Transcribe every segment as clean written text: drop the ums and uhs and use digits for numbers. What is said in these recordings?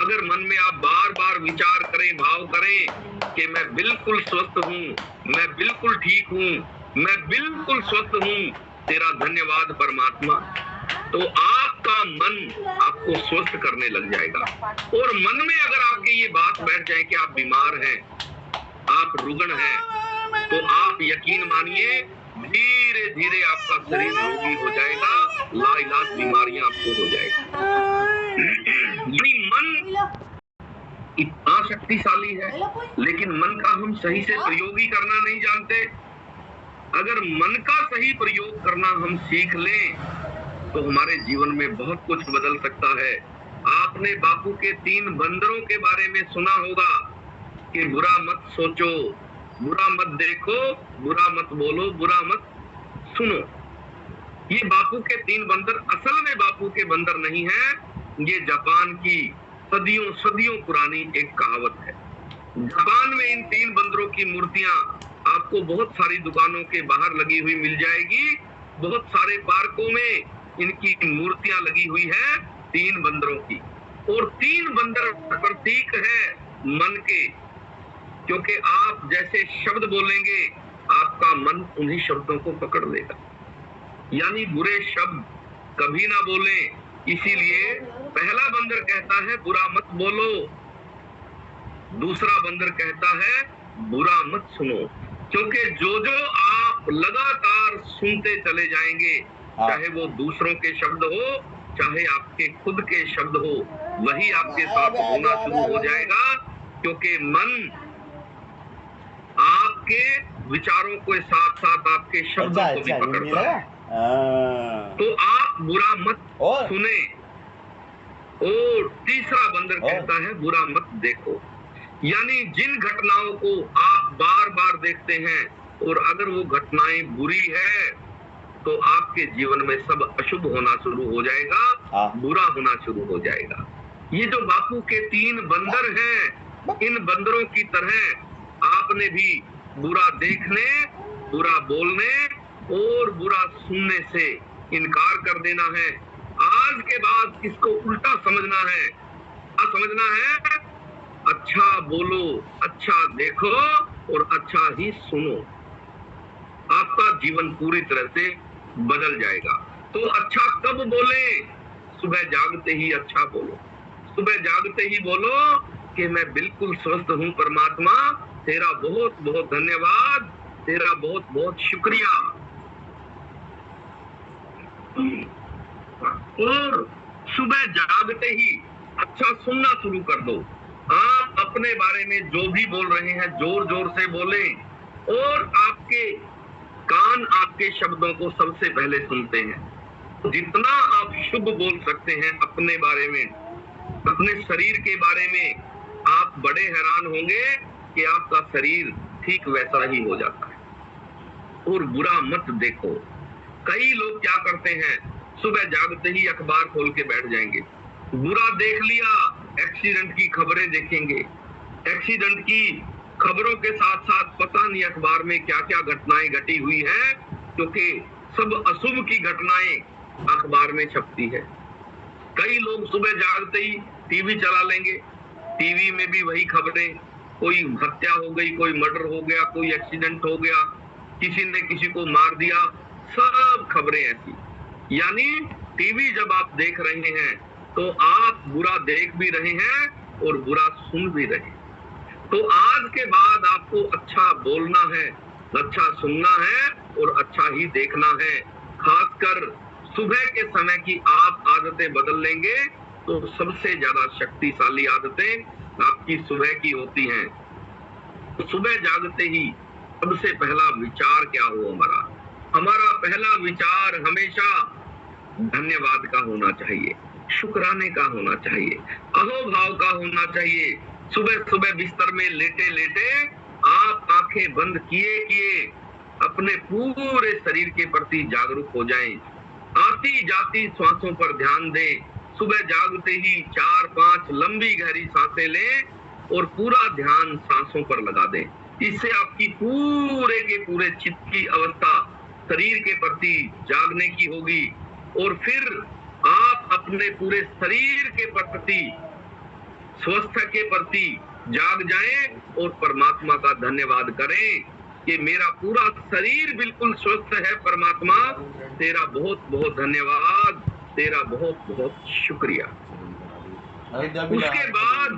अगर मन में आप बार बार विचार करें, भाव करें कि मैं बिल्कुल स्वस्थ हूँ, मैं बिल्कुल ठीक हूँ, मैं बिल्कुल स्वस्थ हूँ, तेरा धन्यवाद परमात्मा, तो आपका मन आपको स्वस्थ करने लग जाएगा। और मन में अगर आपके ये बात बैठ जाए कि आप बीमार हैं, आप रुग्ण हैं, तो आप यकीन मानिए धीरे धीरे आपका शरीर रोगी हो जाएगा, लाइलाज बीमारियां आपको हो जाएगी। मन इतना शक्तिशाली है, लेकिन मन का हम सही से प्रयोग ही करना नहीं जानते। अगर मन का सही प्रयोग करना हम सीख लें तो हमारे जीवन में बहुत कुछ बदल सकता है। आपने बापू के 3 बंदरों के बारे में सुना होगा कि बुरा मत सोचो, बुरा मत देखो, बुरा मत बोलो, बुरा मत सुनो। ये बापू के 3 बंदर असल में बापू के बंदर नहीं है, ये जापान की सदियों सदियों पुरानी एक कहावत है। जापान में इन 3 बंदरों की मूर्तियां आपको बहुत सारी दुकानों के बाहर लगी हुई मिल जाएगी, बहुत सारे पार्कों में इनकी मूर्तियां लगी हुई है 3 बंदरों की। और 3 बंदर प्रतीक है मन के, क्योंकि आप जैसे शब्द बोलेंगे आपका मन उन्हीं शब्दों को पकड़ लेगा। यानी बुरे शब्द कभी ना बोलें, इसीलिए पहला बंदर कहता है बुरा मत बोलो, दूसरा बंदर कहता है बुरा मत सुनो। क्योंकि जो जो आप लगातार सुनते चले जाएंगे, चाहे वो दूसरों के शब्द हो, चाहे आपके खुद के शब्द हो, वही आपके साथ होना शुरू हो जाएगा। क्योंकि मन आपके विचारों के साथ साथ आपके शब्दों को भी पकड़ता है। तो आप बुरा मत सुने। और तीसरा बंदर कहता है बुरा मत देखो। यानी जिन घटनाओं को आप बार बार देखते हैं और अगर वो घटनाएं बुरी है तो आपके जीवन में सब अशुभ होना शुरू हो जाएगा, बुरा होना शुरू हो जाएगा। ये जो बापू के 3 बंदर हैं, इन बंदरों की तरह आपने भी बुरा देखने, बुरा बोलने और बुरा सुनने से इनकार कर देना है। आज के बाद इसको उल्टा समझना है। क्या समझना है? अच्छा बोलो, अच्छा देखो और अच्छा ही सुनो। आपका जीवन पूरी तरह से बदल जाएगा। तो अच्छा कब बोले? सुबह जागते ही अच्छा बोलो। सुबह जागते ही बोलो कि मैं बिल्कुल स्वस्थ हूँ परमात्मा, तेरा बहुत बहुत धन्यवाद, तेरा बहुत बहुत शुक्रिया। और सुबह जागते ही अच्छा सुनना शुरू कर दो। आप अपने बारे में जो भी बोल रहे हैं जोर जोर से बोलें और आपके कान आपके शब्दों को सबसे पहले सुनते हैं। जितना आप शुभ बोल सकते हैं अपने बारे में, अपने शरीर के बारे में, आप बड़े हैरान होंगे कि आपका शरीर ठीक वैसा ही हो जाता है। और बुरा मत देखो। कई लोग क्या करते हैं, सुबह जागते ही अखबार खोल के बैठ जाएंगे, बुरा देख लिया, एक्सीडेंट की खबरें देखेंगे। एक्सीडेंट की खबरों के साथ साथ पता नहीं अखबार में क्या क्या घटनाएं घटी हुई है, क्योंकि सब अशुभ की घटनाएं अखबार में छपती है। कई लोग सुबह जागते ही टीवी चला लेंगे, टीवी में भी वही खबरें, कोई हत्या हो गई, कोई मर्डर हो गया, कोई एक्सीडेंट हो गया, किसी ने किसी को मार दिया, सब खबरें ऐसी। यानी टीवी जब आप देख रहे हैं तो आप बुरा देख भी रहे हैं और बुरा सुन भी रहे हैं। तो आज के बाद आपको अच्छा बोलना है, अच्छा सुनना है और अच्छा ही देखना है। खासकर सुबह के समय की आप आदतें बदल लेंगे तो सबसे ज्यादा शक्तिशाली आदतें आपकी सुबह की होती हैं। तो सुबह जागते ही सबसे पहला विचार क्या हो हमारा पहला विचार हमेशा धन्यवाद का होना चाहिए, शुक्राने का होना चाहिए, अहोभाव का होना चाहिए। सुबह सुबह बिस्तर में लेटे लेटे आप आंखें बंद किए किए अपने पूरे शरीर के प्रति जागरूक हो जाएं। आती जाती सांसों पर ध्यान दें। सुबह जागते ही 4-5 लंबी गहरी सांसें लें और पूरा ध्यान सांसों पर लगा दें। इससे आपकी पूरे के पूरे चित्त की अवस्था शरीर के प्रति जागने की होगी और फिर आप अपने पूरे शरीर के प्रति स्वस्थ के प्रति जाग जाएं और परमात्मा का धन्यवाद करें कि मेरा पूरा शरीर बिल्कुल स्वस्थ है। परमात्मा तेरा बहुत बहुत धन्यवाद, तेरा बहुत बहुत शुक्रिया। उसके बाद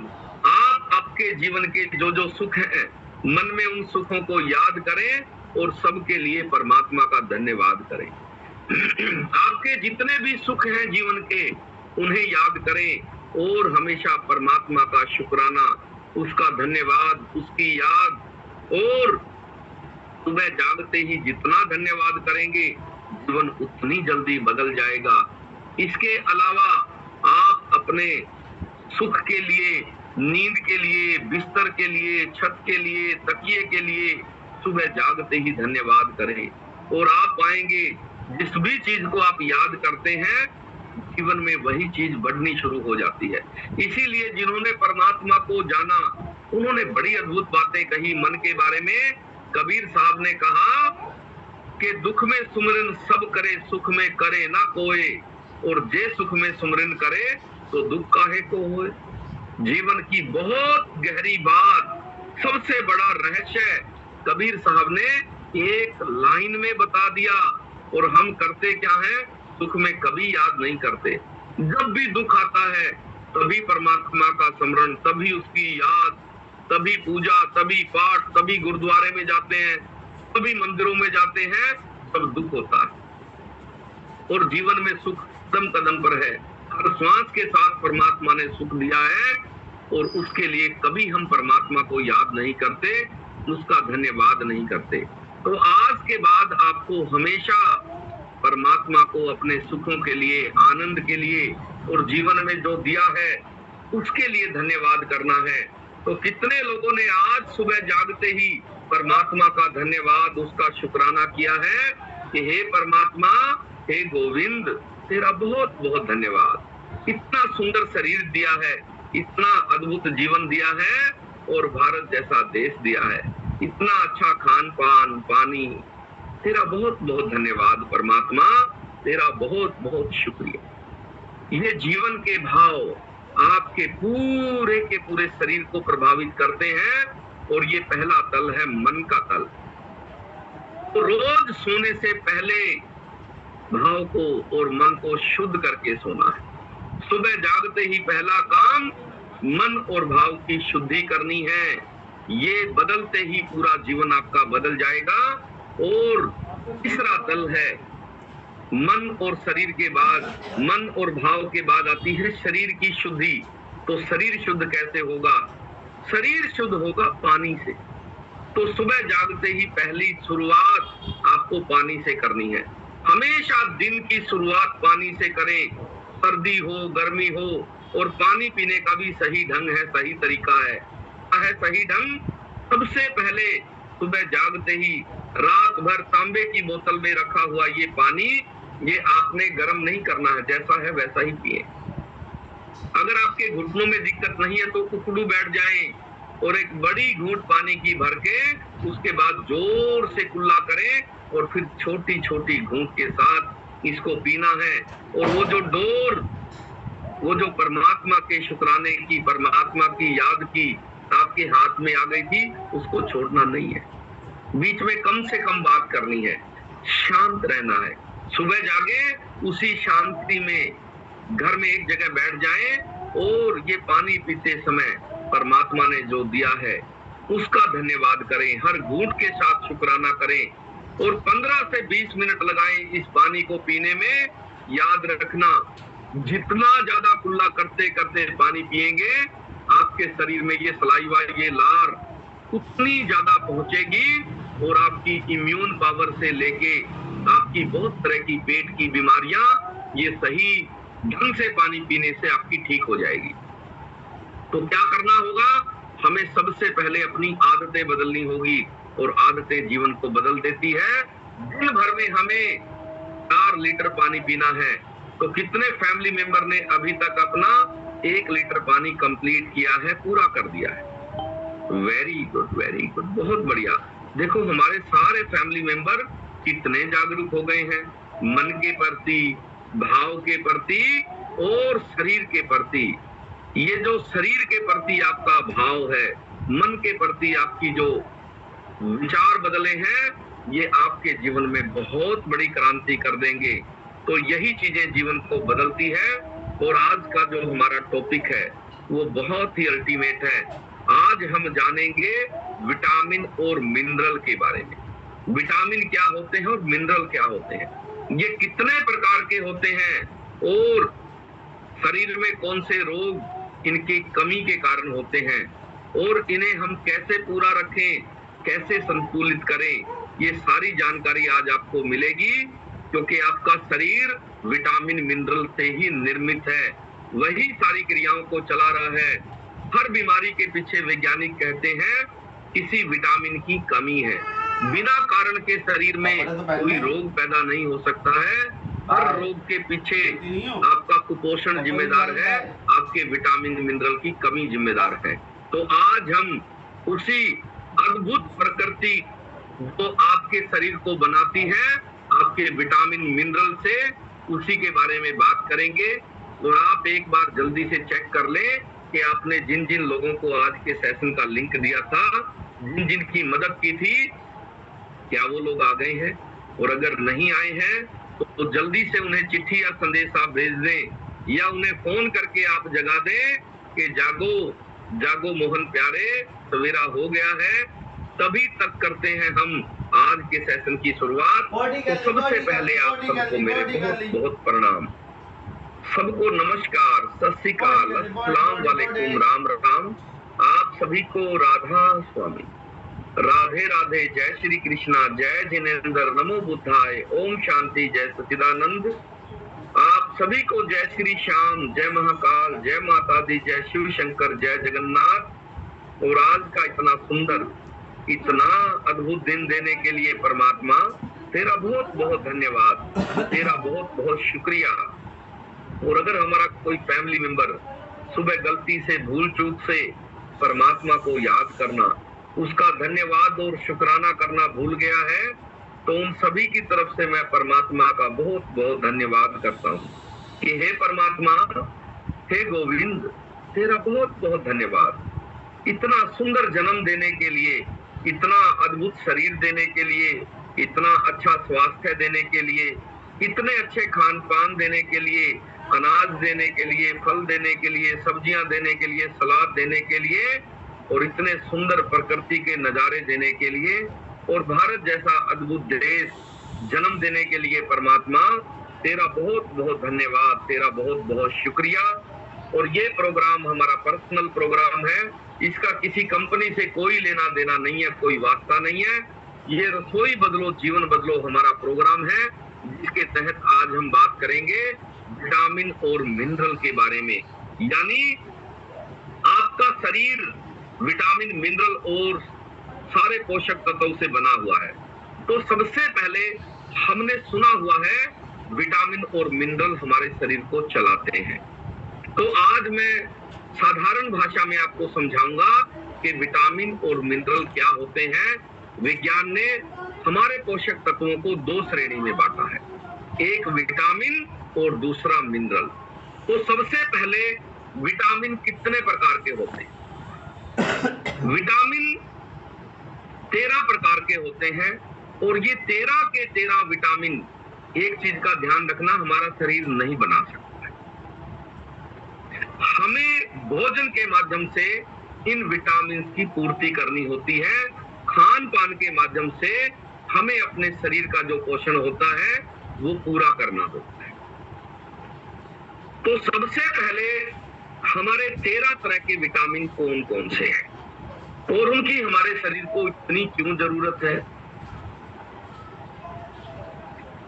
आप आपके जीवन के जो जो सुख हैं, मन में उन सुखों को याद करें और सबके लिए परमात्मा का धन्यवाद करें। आपके जितने भी सुख हैं जीवन के, उन्हें याद करें और हमेशा परमात्मा का शुक्राना, उसका धन्यवाद, उसकी याद। और सुबह जागते ही जितना धन्यवाद करेंगे, जीवन उतनी जल्दी बदल जाएगा। इसके अलावा आप अपने सुख के लिए, नींद के लिए, बिस्तर के लिए, छत के लिए, तकिए के लिए सुबह जागते ही धन्यवाद करें और आप पाएंगे जिस भी चीज को आप याद करते हैं, जीवन में वही चीज बढ़नी शुरू हो जाती है। इसीलिए जिन्होंने परमात्मा को जाना, उन्होंने बड़ी अद्भुत बातें कही मन के बारे में। कबीर साहब ने कहा कि दुख में सुमरन सब करे, सुख में करे ना कोई, और जे सुख में सुमरन करे तो दुख काहे को होए। जीवन की बहुत गहरी बात, सबसे बड़ा रहस्य कबीर साहब ने एक लाइन में बता दिया। और हम करते क्या है, सुख में कभी याद नहीं करते। जब भी दुख आता है तभी परमात्मा का स्मरण, तभी उसकी याद, तभी पूजा, तभी पाठ, तभी गुरुद्वारे में जाते हैं, तभी मंदिरों में जाते हैं, तब दुख होता है। और जीवन में सुख कदम कदम पर है। हर श्वास के साथ परमात्मा ने सुख दिया है और उसके लिए कभी हम परमात्मा को याद नहीं करते, उसका धन्यवाद नहीं करते। तो आज के बाद आपको हमेशा परमात्मा को अपने सुखों के लिए, आनंद के लिए और जीवन में जो दिया है उसके लिए धन्यवाद करना है। तो कितने लोगों ने आज सुबह जागते ही परमात्मा का धन्यवाद, उसका शुक्राना किया है कि हे परमात्मा, हे गोविंद, तेरा बहुत बहुत धन्यवाद। इतना सुंदर शरीर दिया है, इतना अद्भुत जीवन दिया है और भारत जैसा देश दिया है, इतना अच्छा खान पान, पानी, तेरा बहुत बहुत धन्यवाद परमात्मा, तेरा बहुत बहुत शुक्रिया। ये जीवन के भाव आपके पूरे के पूरे शरीर को प्रभावित करते हैं और ये पहला तल है मन का तल। तो रोज सोने से पहले भाव को और मन को शुद्ध करके सोना है। सुबह जागते ही पहला काम मन और भाव की शुद्धि करनी है। ये बदलते ही पूरा जीवन आपका बदल जाएगा। और तीसरा तल है मन और शरीर के बाद, मन और भाव के बाद आती है शरीर की शुद्धि। तो शरीर शुद्ध कैसे होगा? शरीर शुद्ध होगा पानी से। तो सुबह जागते ही पहली शुरुआत आपको पानी से करनी है। हमेशा दिन की शुरुआत पानी से करें, सर्दी हो, गर्मी हो। और पानी पीने का भी सही ढंग है, सही तरीका है। सही ढंग, सबसे पहले सुबह जागते ही रात भर तांबे की बोतल में रखा हुआ ये पानी, ये आपने गर्म नहीं करना है, जैसा है वैसा ही पिए। अगर आपके घुटनों में दिक्कत नहीं है तो उखड़ू बैठ जाएं और एक बड़ी घूंट पानी की भर के उसके बाद जोर से कुल्ला करें और फिर छोटी छोटी घूंट के साथ इसको पीना है। और वो जो डोर, वो जो परमात्मा के शुक्राने की, परमात्मा की याद की आपके हाथ में आ गई थी, उसको छोड़ना नहीं है। बीच में कम से कम बात करनी है, शांत रहना है। सुबह जागे, उसी शांति में घर में एक जगह बैठ जाएं और ये पानी पीते समय परमात्मा ने जो दिया है उसका धन्यवाद करें, हर घूंट के साथ शुक्राना करें और 15 से 20 मिनट लगाएं इस पानी को पीने में। याद रखना, जितना ज्यादा कुल्ला करते करते पानी पिएंगे, आपके शरीर में ये सलाइवा, ये लार उतनी ज्यादा पहुंचेगी और आपकी इम्यून पावर से लेके आपकी बहुत तरह की पेट की बीमारियां ये सही ढंग से पानी पीने से आपकी ठीक हो जाएगी। तो क्या करना होगा? हमें सबसे पहले अपनी आदतें बदलनी होगी और आदतें जीवन को बदल देती है। दिन भर में हमें 4 लीटर पानी पीना है। तो कितने फैमिली मेंबर ने अभी तक अपना 1 लीटर पानी कंप्लीट किया है, पूरा कर दिया है? वेरी गुड, वेरी गुड, बहुत बढ़िया। देखो हमारे सारे फैमिली मेंबर कितने जागरूक हो गए हैं मन के प्रति, भाव के प्रति और शरीर के प्रति। ये जो शरीर के प्रति आपका भाव है, मन के प्रति आपकी जो विचार बदले हैं, ये आपके जीवन में बहुत बड़ी क्रांति कर देंगे। तो यही चीजें जीवन को बदलती है। और आज का जो हमारा टॉपिक है वो बहुत ही अल्टीमेट है। आज हम जानेंगे विटामिन और मिनरल के बारे में। विटामिन क्या होते हैं और मिनरल क्या होते हैं, ये कितने प्रकार के होते हैं, और शरीर में कौन से रोग इनकी कमी के कारण होते हैं, और इन्हें हम कैसे पूरा रखें, कैसे संतुलित करें, ये सारी जानकारी आज आपको मिलेगी। क्योंकि आपका शरीर विटामिन मिनरल से ही निर्मित है, वही सारी क्रियाओं को चला रहा है। हर बीमारी के पीछे वैज्ञानिक कहते हैं किसी विटामिन की कमी है। बिना कारण के शरीर में कोई रोग पैदा नहीं हो सकता है। हर रोग के पीछे आपका कुपोषण जिम्मेदार है, आपके विटामिन मिनरल की कमी जिम्मेदार है। तो आज हम उसी अद्भुत प्रकृति जो आपके शरीर को बनाती है, आपके विटामिन मिनरल से, उसी के बारे में बात करेंगे। और आप एक बार जल्दी से चेक कर लें कि आपने जिन जिन लोगों को आज के सेशन का लिंक दिया था, जिन जिन की मदद की थी, क्या वो लोग आ गए हैं? और अगर नहीं आए हैं तो जल्दी से उन्हें चिट्ठी या संदेश आप भेज दें, या उन्हें फोन करके आप जगा दें कि जागो जागो मोहन प्यारे, सवेरा हो गया है। तभी तक करते हैं हम आज के सेशन की शुरुआत। तो सबसे पहले आप सबको मेरे बहुत बहुत प्रणाम, सबको नमस्कार, सत श्री अकाल, अस्सलाम वालेकुम, राम राम। आप सभी को राधा स्वामी, राधे राधे, जय श्री कृष्णा, जय जिनेन्द्र, नमो बुद्धाय, ओम शांति, जय सच्चिदानंद। आप सभी को जय श्री श्याम, जय महाकाल, जय माता दी, जय शिव शंकर, जय जगन्नाथ। और आज का इतना सुंदर, इतना अद्भुत दिन देने के लिए परमात्मा तेरा बहुत बहुत धन्यवाद, तेरा बहुत बहुत शुक्रिया। और अगर हमारा कोई फैमिली मेंबर सुबह गलती से, भूल चूक से परमात्मा को याद करना, उसका धन्यवाद और शुक्राना करना भूल गया है, तो उन सभी की तरफ से मैं परमात्मा का बहुत बहुत धन्यवाद करता हूँ कि हे परमात्मा, हे गोविंद, तेरा बहुत बहुत धन्यवाद। इतना सुंदर जन्म देने के लिए, इतना अद्भुत शरीर देने के लिए, इतना अच्छा स्वास्थ्य देने के लिए, इतने अच्छे खान पान देने के लिए, अनाज देने के लिए, फल देने के लिए, सब्जियां देने के लिए, सलाद देने के लिए, और इतने सुंदर प्रकृति के नजारे देने के लिए, और भारत जैसा अद्भुत देश जन्म देने के लिए परमात्मा तेरा बहुत बहुत धन्यवाद, तेरा बहुत बहुत शुक्रिया। और ये प्रोग्राम हमारा पर्सनल प्रोग्राम है, इसका किसी कंपनी से कोई लेना देना नहीं है, कोई वास्ता नहीं है। ये रसोई बदलो जीवन बदलो हमारा प्रोग्राम है, जिसके तहत आज हम बात करेंगे विटामिन और मिनरल के बारे में। यानी आपका शरीर विटामिन, मिनरल और सारे पोषक तत्वों से बना हुआ है। तो सबसे पहले हमने सुना हुआ है विटामिन और मिनरल हमारे शरीर को चलाते हैं। तो आज मैं साधारण भाषा में आपको समझाऊंगा कि विटामिन और मिनरल क्या होते हैं। विज्ञान ने हमारे पोषक तत्वों को दो श्रेणी में बांटा है, एक विटामिन और दूसरा मिनरल। तो सबसे पहले विटामिन कितने प्रकार के होते हैं? विटामिन 13 प्रकार के होते हैं, और ये 13 के 13 विटामिन, एक चीज का ध्यान रखना, हमारा शरीर नहीं बना सकता है। हमें भोजन के माध्यम से इन विटामिन की पूर्ति करनी होती है। खान पान के माध्यम से हमें अपने शरीर का जो पोषण होता है वो पूरा करना होता है। तो सबसे पहले हमारे 13 तरह के विटामिन कौन कौन से हैं और उनकी हमारे शरीर को इतनी क्यों जरूरत है।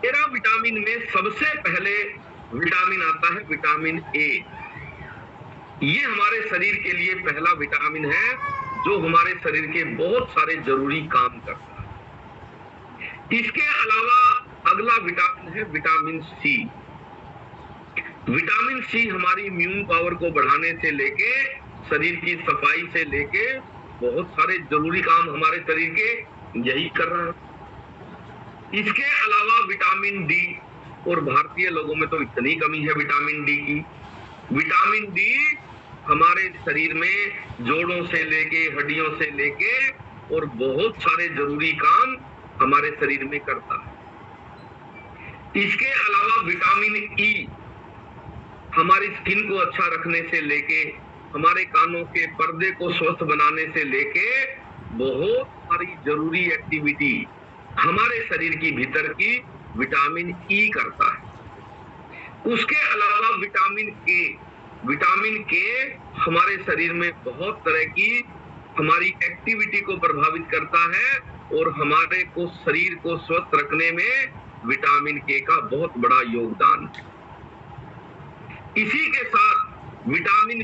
13 विटामिन में सबसे पहले विटामिन आता है विटामिन ए। ये हमारे शरीर के लिए पहला विटामिन है जो हमारे शरीर के बहुत सारे जरूरी काम करता है। इसके अलावा अगला विटामिन है विटामिन सी। विटामिन सी हमारी इम्यून पावर को बढ़ाने से लेके, शरीर की सफाई से लेके, बहुत सारे जरूरी काम हमारे शरीर के यही कर रहा है। इसके अलावा विटामिन डी, और भारतीय लोगों में तो इतनी कमी है विटामिन डी की। विटामिन डी हमारे शरीर में जोड़ों से लेके, हड्डियों से लेके और बहुत सारे जरूरी काम हमारे शरीर में करता है। इसके अलावा विटामिन ई हमारी स्किन को अच्छा रखने से लेके, हमारे कानों के पर्दे को स्वस्थ बनाने से लेके बहुत सारी जरूरी एक्टिविटी हमारे शरीर की भीतर की विटामिन ई करता है। उसके अलावा विटामिन के हमारे शरीर में बहुत तरह की हमारी एक्टिविटी को प्रभावित करता है और हमारे को शरीर को स्वस्थ रखने में विटामिन के का बहुत बड़ा योगदान है। इसी के साथ विटामिन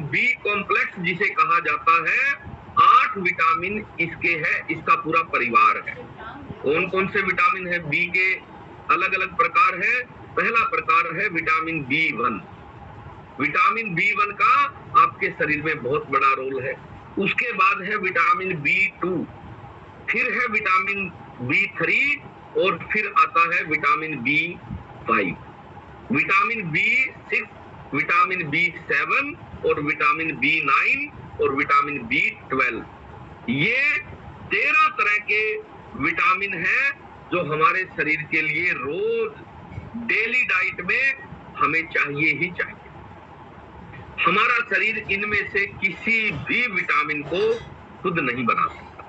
बी कॉम्प्लेक्स जिसे कहा जाता है, 8 विटामिन इसके है, इसका पूरा परिवार है। कौन कौन से विटामिन है? बी के अलग अलग प्रकार है। पहला प्रकार है विटामिन B1। विटामिन B1 का आपके शरीर में बहुत बड़ा रोल है। उसके बाद है विटामिन B2, फिर है विटामिन B3 और फिर आता है vitamin B5, vitamin B6, vitamin B7 और विटामिन B9 और विटामिन B12। ये 13 तरह के विटामिन हैं जो हमारे शरीर के लिए रोज डेली डाइट में हमें चाहिए ही चाहिए। हमारा शरीर इनमें से किसी भी विटामिन को खुद नहीं बना सकता।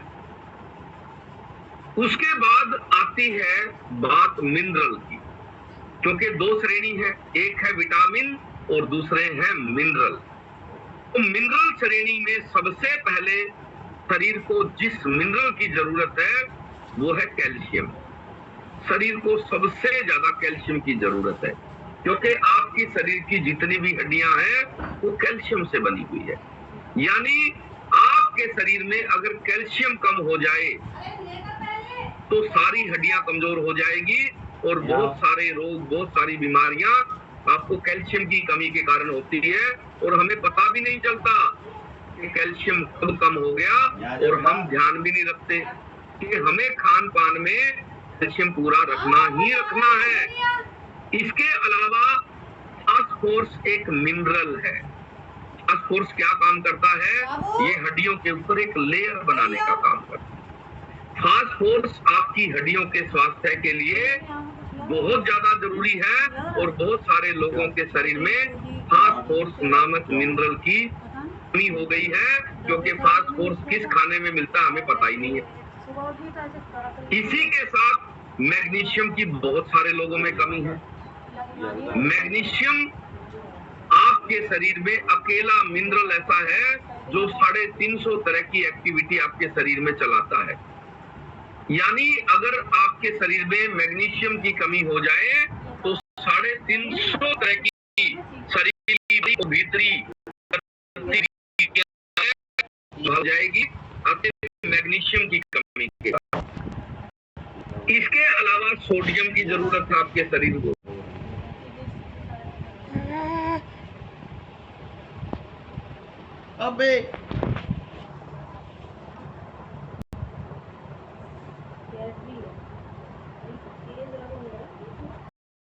उसके बाद आती है बात मिनरल की, क्योंकि 2 श्रेणी है, एक है विटामिन और दूसरे हैं मिनरल। तो मिनरल श्रेणी में सबसे पहले शरीर को जिस मिनरल की जरूरत है वो है कैल्शियम। शरीर को सबसे ज्यादा कैल्शियम की जरूरत है, क्योंकि आपकी शरीर की जितनी भी हड्डियां हैं वो कैल्शियम से बनी हुई है। यानी आपके शरीर में अगर कैल्शियम कम हो जाए तो सारी हड्डियां कमजोर हो जाएगी और बहुत सारे रोग, बहुत सारी बीमारियां आपको कैल्शियम की कमी के कारण होती है और हमें पता भी नहीं चलता कि कैल्शियम कब कम हो गया और हम ध्यान भी नहीं रखते कि हमें खान पान में कैल्शियम पूरा रखना ही रखना है। इसके अलावा फास्फोरस एक मिनरल है। फास्फोरस क्या काम करता है? ये हड्डियों के ऊपर एक लेयर बनाने का काम करता है। फास्फोरस आपकी हड्डियों के स्वास्थ्य के लिए बहुत ज्यादा जरूरी है और बहुत सारे लोगों के शरीर में फास्फोरस नामक मिनरल की कमी हो गई है, क्योंकि फास्फोरस किस खाने में मिलता है हमें पता ही नहीं है। इसी के साथ मैग्नीशियम की बहुत सारे लोगों में कमी है। मैग्नीशियम आपके शरीर में अकेला मिनरल ऐसा है जो 350 तरह की एक्टिविटी आपके शरीर में चलाता है। यानी अगर आपके शरीर में मैग्नीशियम की कमी हो जाए तो 350 तरह की शरीर की भीतरी हो जाएगी आपके मैग्नीशियम की कमी के। इसके अलावा सोडियम की जरूरत है आपके शरीर को। अबे